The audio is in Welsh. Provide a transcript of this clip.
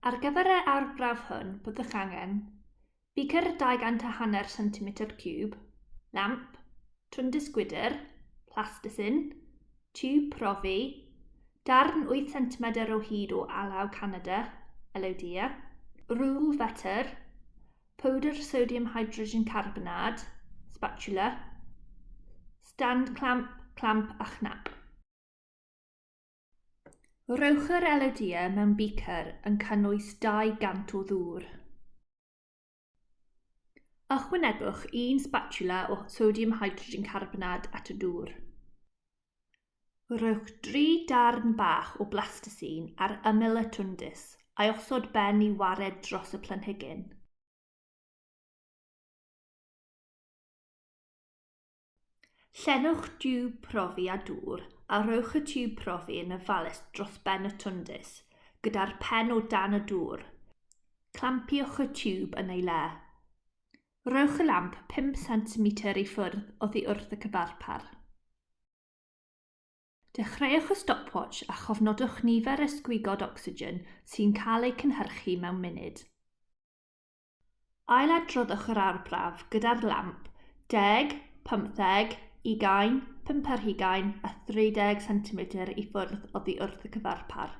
Ar gyfer y arbrawf hwn, byddwch angen beaker 250 cm3, lamp, twndys gwydr, plasticyn, tiwb profi, darn 8 cm o hyd o alaw Canada, LOD, rŵl fetr, powdr sodium hydrogen carbonad, spatula, stand clamp a chnap. Rhowch yr LOD mewn beaker yn cynnwys 200 o ddŵr. Ychwanegwch 1 spatula o sodium hydrogen carbonad at y dŵr. Rhowch 3 darn bach o plasticyn ar ymyl y twndys a'i osod ben i wared dros y planhigyn. Llenwch tiwb profi a dŵr a rhowch y tiwb profi yn ofalus dros ben y twndys gyda'r pen o dan y dŵr. Clampiwch y tiwb yn ei le. Rhowch y lamp 5 cm i ffwrdd oddi wrth y cyfarpar. Dechreuwch y stopwatch a chofnodwch nifer ysgwigod ocsigen sy'n cael ei cynhyrchu mewn munud. Ailadroddwch yr arbrawf gyda'r lamp 10, 15, 20, 25 a 30 cm i ffwrdd oddi wrth y cyfarpar.